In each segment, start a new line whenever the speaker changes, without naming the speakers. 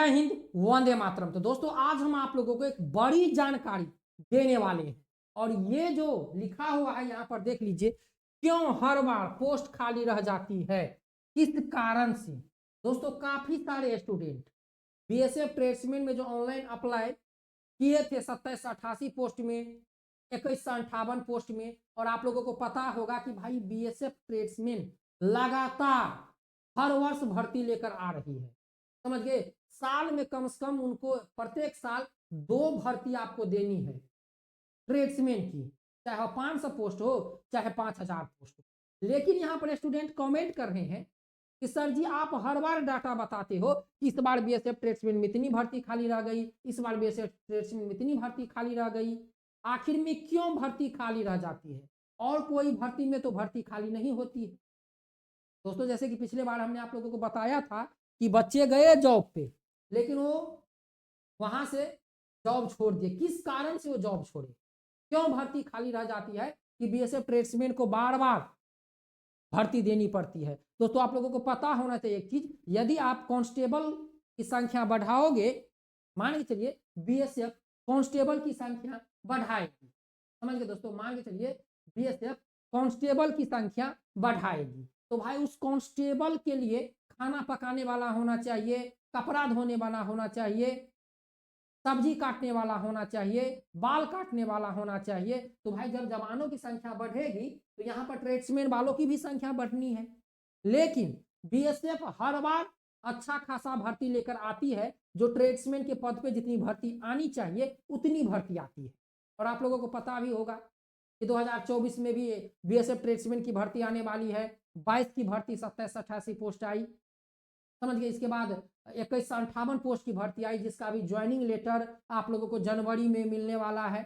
जय हिंद, वंदे मातरम। तो दोस्तों आज हम आप लोगों को एक बड़ी जानकारी देने वाले हैं और ये जो लिखा हुआ है यहाँ पर देख लीजिए, क्यों हर बार पोस्ट खाली रह जाती है, किस कारण से। दोस्तों काफी सारे स्टूडेंट बीएसएफ ट्रेड्समैन में जो ऑनलाइन अप्लाई किए थे 2788 पोस्ट में, 2158 पोस्ट में, और आप लोगों को पता होगा कि भाई बीएसएफ ट्रेड्समैन लगातार हर वर्ष भर्ती लेकर आ रही है। समझ गए, साल में कम से कम उनको प्रत्येक साल 2 भर्ती आपको देनी है ट्रेड्समैन की, चाहे 500 पोस्ट हो चाहे 5000 पोस्ट हो। लेकिन यहाँ पर स्टूडेंट कमेंट कर रहे हैं कि सर जी आप हर बार डाटा बताते हो कि इस बार बीएसएफ ट्रेड्समैन में इतनी भर्ती खाली रह गई, इस बार बीएसएफ ट्रेड्समैन में इतनी भर्ती खाली रह गई, आखिर में क्यों भर्ती खाली रह जाती है? और कोई भर्ती में तो भर्ती खाली नहीं होती है। दोस्तों जैसे कि पिछले बार हमने आप लोगों को बताया था कि बच्चे गए जॉब पे, लेकिन वो वहां से जॉब छोड़ दिए। किस कारण से वो जॉब छोड़े, क्यों भर्ती खाली रह जाती है कि बीएसएफ ट्रेड्समैन को बार बार भर्ती देनी पड़ती है? दोस्तों आप लोगों को पता होना चाहिए एक चीज, यदि आप कांस्टेबल की संख्या बढ़ाओगे, मान के चलिए बीएसएफ कांस्टेबल की संख्या बढ़ाएगी, समझ गए दोस्तों, मान के चलिए बीएसएफ कांस्टेबल की संख्या बढ़ाएगी, तो भाई उस कांस्टेबल के लिए खाना पकाने वाला होना चाहिए, कपड़ा धोने वाला होना चाहिए, सब्जी काटने वाला होना चाहिए, बाल काटने वाला होना चाहिए। तो भाई जब जवानों की संख्या बढ़ेगी तो यहाँ पर ट्रेड्समैन वालों की भी संख्या बढ़नी है। लेकिन बीएसएफ हर बार अच्छा खासा भर्ती लेकर आती है, जो ट्रेड्समैन के पद पे जितनी भर्ती आनी चाहिए उतनी भर्ती आती है। और आप लोगों को पता भी होगा कि 2024 में भी बीएसएफ ट्रेड्समैन की भर्ती आने वाली है। 22 की भर्ती 2788 पोस्ट आई, समझ गए। इसके बाद 2158 पोस्ट की भर्ती आई, जिसका भी ज्वाइनिंग लेटर आप लोगों को जनवरी में मिलने वाला है।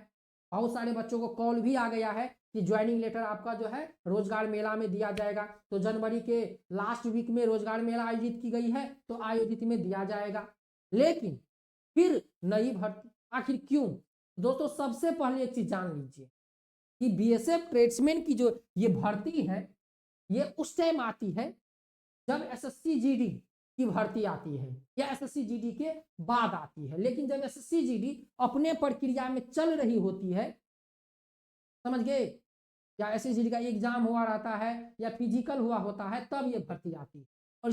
बहुत सारे बच्चों को कॉल भी आ गया है कि ज्वाइनिंग लेटर आपका जो है रोजगार मेला में दिया जाएगा। तो जनवरी के लास्ट वीक में रोजगार मेला आयोजित की गई है, तो आयोजित में दिया जाएगा। लेकिन फिर नई भर्ती, आखिर क्यों? दोस्तों सबसे पहले एक चीज जान लीजिए कि बीएसएफ ट्रेड्समैन की जो ये भर्ती है, ये उस टाइम आती है जब एसएससी जीडी की भर्ती आती है या एसएससी जीडी के बाद आती है। लेकिन जब एसएससी जीडी अपने प्रक्रिया में चल रही होती है, समझ गए, या एसएससी जीडी का एग्जाम हुआ रहता है या फिजिकल हुआ होता है, तब ये भर्ती आती है। और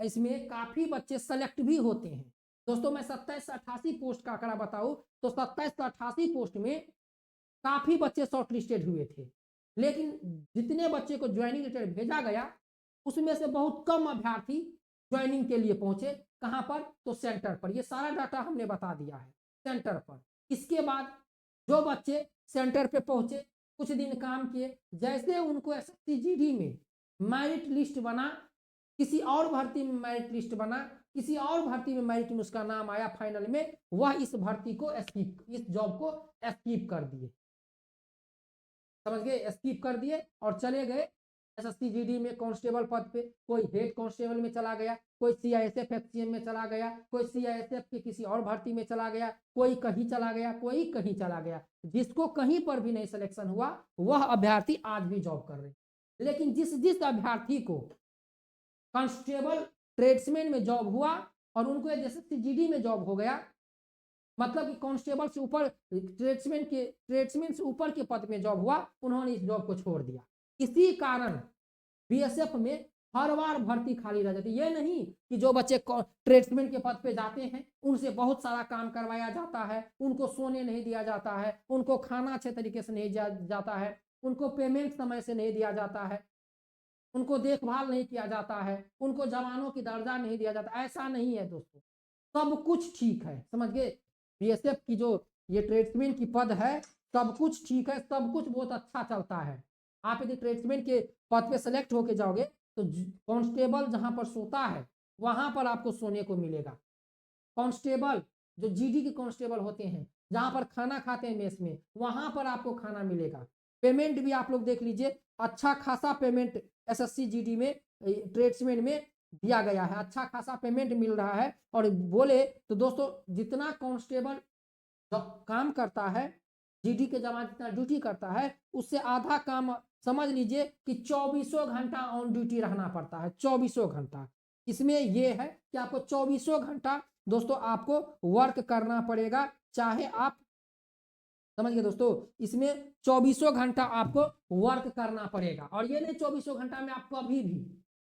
इसमें काफी बच्चे सेलेक्ट भी होते हैं। दोस्तों मैं 2788 पोस्ट का आंकड़ा बताऊं तो 2788 पोस्ट में काफी बच्चे शॉर्ट लिस्टेड हुए थे, लेकिन जितने बच्चे को ज्वाइनिंग लेटर भेजा गया उसमें से बहुत कम अभ्यर्थी ज्वाइनिंग के लिए पहुंचे। कहां पर? तो सेंटर पर। ये सारा डाटा हमने बता दिया है, सेंटर पर। इसके बाद जो बच्चे सेंटर पे पहुंचे, कुछ दिन काम किए, जैसे उनको एसएससी जीडी में मेरिट लिस्ट बना, किसी और भर्ती में मेरिट लिस्ट बना, किसी और भर्ती में मेरिट में उसका नाम आया, फाइनल में वह इस भर्ती को इस जॉब को स्किप कर दिए, समझ गए, स्किप कर दिए और चले गए एसएससी जीडी में कांस्टेबल पद पे। कोई हेड कांस्टेबल में चला गया, कोई सीआईएसएफ एफसीएम में चला गया, कोई सीआईएसएफ के किसी और भर्ती में चला गया, कोई कहीं चला गया, कोई कहीं चला गया। जिसको कहीं पर भी नहीं सिलेक्शन हुआ वह अभ्यर्थी आज भी जॉब कर रहे। लेकिन जिस अभ्यर्थी को कांस्टेबल ट्रेड्समैन में जॉब हुआ और उनको एसएससी जीडी में जॉब हो गया, मतलब कि कांस्टेबल से ऊपर ट्रेड्समैन से ऊपर के पद में जॉब हुआ, उन्होंने इस जॉब को छोड़ दिया। इसी कारण बीएसएफ में हर बार भर्ती खाली रह जाती है। ये नहीं कि जो बच्चे ट्रेड्समैन के पद पे जाते हैं उनसे बहुत सारा काम करवाया जाता है, उनको सोने नहीं दिया जाता है, उनको खाना अच्छे तरीके से नहीं जाता है, उनको पेमेंट समय से नहीं दिया जाता है, उनको देखभाल नहीं किया जाता है, उनको जवानों की दर्जा नहीं दिया जाता। ऐसा नहीं है दोस्तों, सब कुछ ठीक है, समझ गए। बीएसएफ की जो ये ट्रेड्समैन की पद है, सब कुछ ठीक है, सब कुछ बहुत अच्छा चलता है। आप यदि ट्रेड्समैन के पद पे सेलेक्ट होके जाओगे तो कांस्टेबल जहां पर सोता है वहां पर आपको सोने को मिलेगा। कांस्टेबल जो जीडी के कांस्टेबल होते हैं, जहां पर खाना खाते हैं मेस में, वहां पर आपको खाना मिलेगा। पेमेंट भी आप लोग देख लीजिए, अच्छा खासा पेमेंट एसएससी जीडी में ट्रेड्समैन में दिया गया है, अच्छा खासा पेमेंट मिल रहा है। और बोले तो दोस्तों जितना कांस्टेबल काम करता है, जीडी के जवान जितना ड्यूटी करता है, उससे आधा काम समझ लीजिए कि 24 घंटा ऑन ड्यूटी रहना पड़ता है, 24 घंटा। इसमें यह है कि आपको 24 घंटा दोस्तों आपको वर्क करना पड़ेगा, चाहे आप समझ गए दोस्तों, इसमें 24 घंटा आपको वर्क करना पड़ेगा। और ये नहीं 24 घंटा में आप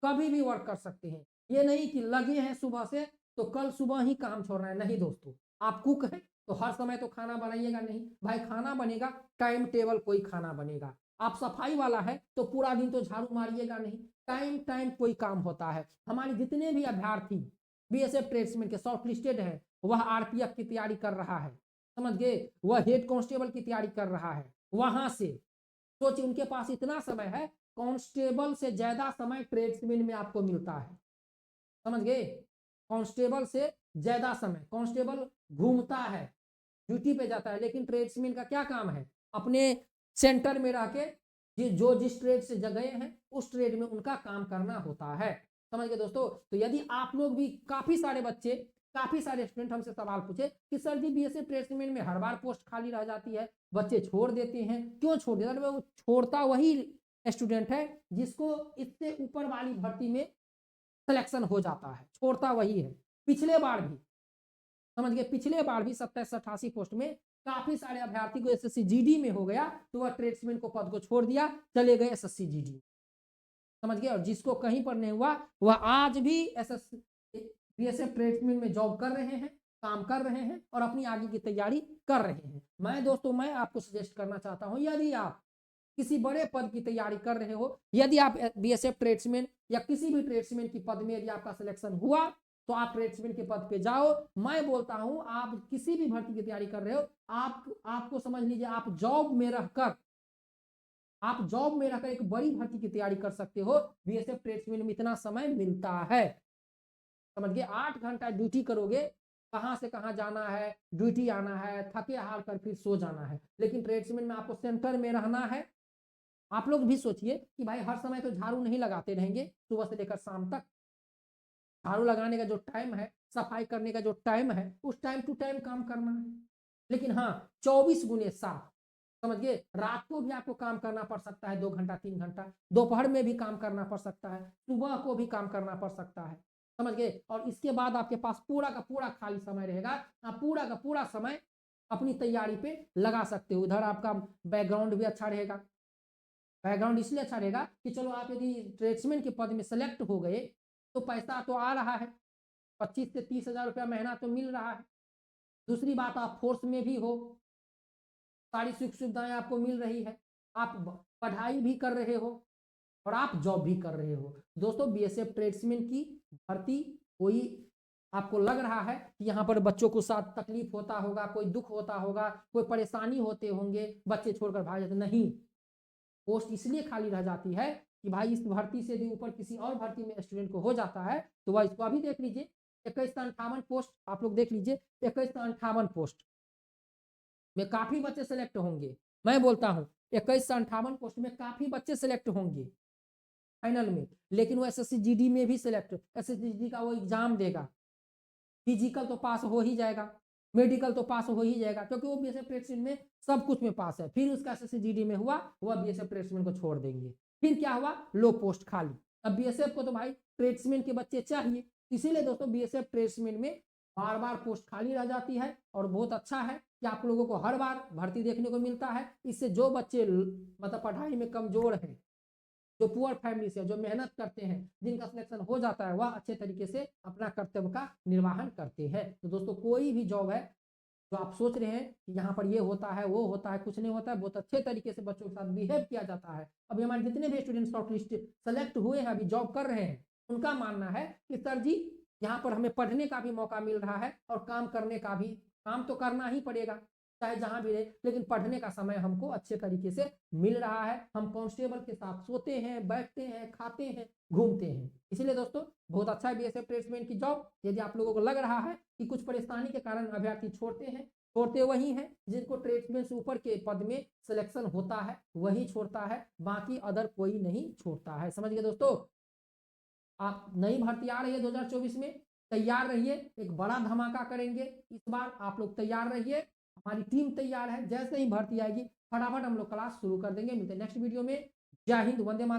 कभी भी वर्क कर सकते हैं। ये नहीं कि लगे हैं सुबह से तो कल सुबह ही काम छोड़ना है, नहीं दोस्तों। आप कुक हैं तो हर समय तो खाना बनाइएगा नहीं भाई, खाना बनेगा टाइम टेबल कोई खाना बनेगा। आप सफाई वाला है तो पूरा दिन तो झाड़ू मारिएगा नहीं, टाइम टाइम कोई काम होता है। हमारे जितने भी अभ्यर्थी बीएसएफ ट्रेड्समैन के शॉर्ट लिस्टेड है, वह आरपीएफ की तैयारी कर रहा है, समझ गए, वह हेड कांस्टेबल की तैयारी कर रहा है, वहां से सोचिए उनके पास इतना समय है, कांस्टेबल से ज्यादा समय ट्रेड्समैन में आपको मिलता है, समझ गए। कांस्टेबल से ज्यादा समय, कांस्टेबल घूमता है, ड्यूटी पे जाता है, लेकिन ट्रेड्समैन का क्या काम है, अपने सेंटर में रह के जो जिस ट्रेड से गए हैं उस ट्रेड में उनका काम करना होता है, समझ गए दोस्तों। तो यदि आप लोग भी, काफी सारे बच्चे, काफी सारे स्टूडेंट हमसे सवाल पूछे कि सर जी बीएसएफ ट्रेड्समैन में हर बार पोस्ट खाली रह जाती है, बच्चे छोड़ देते हैं, क्यों छोड़ देते हैं? वो छोड़ता वही स्टूडेंट है जिसको इससे ऊपर वाली भर्ती में सिलेक्शन हो जाता है, छोड़ता वही है। पिछले बार भी समझ गए, पिछले बार भी 27-88 पोस्ट में काफी सारे अभ्यर्थी को एसएससी जीडी में हो गया तो वह ट्रेड्समैन को पद को छोड़ दिया, चले गए एसएससी जीडी, समझ गए। और जिसको कहीं पर नहीं हुआ वह आज भी एसएससी बीएसएफ ट्रेड्समैन में जॉब कर रहे हैं, काम कर रहे हैं और अपनी आगे की तैयारी कर रहे हैं। मैं दोस्तों मैं आपको सजेस्ट करना चाहता हूं, यदि आप किसी बड़े पद की तैयारी कर रहे हो, यदि आप बीएसएफ ट्रेड्समैन या किसी भी ट्रेड्समैन की पद में यदि आपका सिलेक्शन हुआ तो आप ट्रेड्समैन के पद पे जाओ। मैं बोलता हूं आप किसी भी भर्ती की तैयारी कर रहे हो, आपको समझ लीजिए आप जॉब में रहकर एक बड़ी भर्ती की तैयारी कर सकते हो। बीएसएफ ट्रेड्समैन में इतना समय मिलता है, समझ गए। 8 घंटा ड्यूटी करोगे, कहां से कहां जाना है, ड्यूटी आना है, थके हार कर फिर सो जाना है। लेकिन ट्रेड्समैन में आपको सेंटर में रहना है। आप लोग भी सोचिए कि भाई हर समय तो झाड़ू नहीं लगाते रहेंगे, सुबह से लेकर शाम तक झाड़ू लगाने का जो टाइम है, सफाई करने का जो टाइम है, उस टाइम टू टाइम काम करना है। लेकिन हाँ 24x7, समझ गए। रात को भी आपको काम करना पड़ सकता है, 2 घंटा 3 घंटा, दोपहर में भी काम करना पड़ सकता है, सुबह को भी काम करना पड़ सकता है, समझ गए। और इसके बाद आपके पास पूरा का पूरा खाली समय रहेगा, आप पूरा का पूरा समय अपनी तैयारी पे लगा सकते हो। उधर आपका बैकग्राउंड भी अच्छा रहेगा। बैकग्राउंड इसलिए अच्छा रहेगा कि चलो आप यदि ट्रेड्समैन के पद में सेलेक्ट हो गए तो पैसा तो आ रहा है, 25 से 30 हजार रुपया महीना तो मिल रहा है। दूसरी बात आप फोर्स में भी हो, सारी सुख सुविधाएं आपको मिल रही है, आप पढ़ाई भी कर रहे हो और आप जॉब भी कर रहे हो। दोस्तों बीएसएफ ट्रेड्समैन की भर्ती, कोई आपको लग रहा है कि यहाँ पर बच्चों को साथ तकलीफ होता होगा, कोई दुख होता होगा, कोई परेशानी होते होंगे, बच्चे छोड़कर भाग जाते, नहीं। पोस्ट इसलिए खाली रह जाती है कि भाई इस भर्ती से भी ऊपर किसी और भर्ती में स्टूडेंट को हो जाता है तो वह इसको अभी देख लीजिए 2158 पोस्ट, आप लोग देख लीजिए 2158 पोस्ट में काफी बच्चे सेलेक्ट होंगे। मैं बोलता हूं 2158 पोस्ट में काफी बच्चे सेलेक्ट होंगे फाइनल में, लेकिन वो एसएससी जीडी में भी सिलेक्ट, एसएससी जीडी का वो एग्जाम देगा, फिजिकल तो पास हो ही जाएगा, मेडिकल तो पास हो ही जाएगा, क्योंकि वो बीएसएफ ट्रेड्समैन में सब कुछ में पास है। फिर उसका एसएससी जीडी में हुआ, वह बीएसएफ ट्रेड्समैन को छोड़ देंगे। फिर क्या हुआ, लो पोस्ट खाली। अब बीएसएफ को तो भाई ट्रेड्समैन के बच्चे चाहिए, इसीलिए दोस्तों बीएसएफ ट्रेड्समैन में बार बार पोस्ट खाली रह जाती है। और बहुत अच्छा है कि आप लोगों को हर बार भर्ती देखने को मिलता है। इससे जो बच्चे मतलब पढ़ाई में कमजोर हैं, जो पुअर फैमिली से, जो मेहनत करते हैं, जिनका सिलेक्शन हो जाता है, वह अच्छे तरीके से अपना कर्तव्य का निर्वहन करते हैं। तो दोस्तों कोई भी जॉब है जो आप सोच रहे हैं कि यहाँ पर ये होता है वो होता है, कुछ नहीं होता है, बहुत अच्छे तरीके से बच्चों के साथ बिहेव किया जाता है। अभी हमारे जितने भी स्टूडेंट शॉर्ट लिस्ट सेलेक्ट हुए हैं, अभी जॉब कर रहे हैं, उनका मानना है कि सर जी यहाँ पर हमें पढ़ने का भी मौका मिल रहा है और काम करने का भी, काम तो करना ही पड़ेगा चाहे जहां भी रहे, लेकिन पढ़ने का समय हमको अच्छे तरीके से मिल रहा है। हम कांस्टेबल के साथ सोते हैं, बैठते हैं, खाते हैं, घूमते हैं। इसलिए दोस्तों बहुत अच्छा है बीएसएफ ट्रेड्समैन की जॉब। यदि आप लोगों को लग रहा है कि कुछ परेशानी के कारण अभ्यर्थी छोड़ते हैं, छोड़ते वही हैं जिनको ट्रेड्समैन से ऊपर के पद में सिलेक्शन होता है, वही छोड़ता है, बाकी अदर कोई नहीं छोड़ता है। समझ गए दोस्तों। आप नई भर्ती आ रही है 2024 में, तैयार रहिए, एक बड़ा धमाका करेंगे इस बार, आप लोग तैयार रहिए, हमारी टीम तैयार है। जैसे ही भर्ती आएगी फटाफट हम लोग क्लास शुरू कर देंगे। मिलते हैं नेक्स्ट वीडियो में। जय हिंद, वंदे मातरम।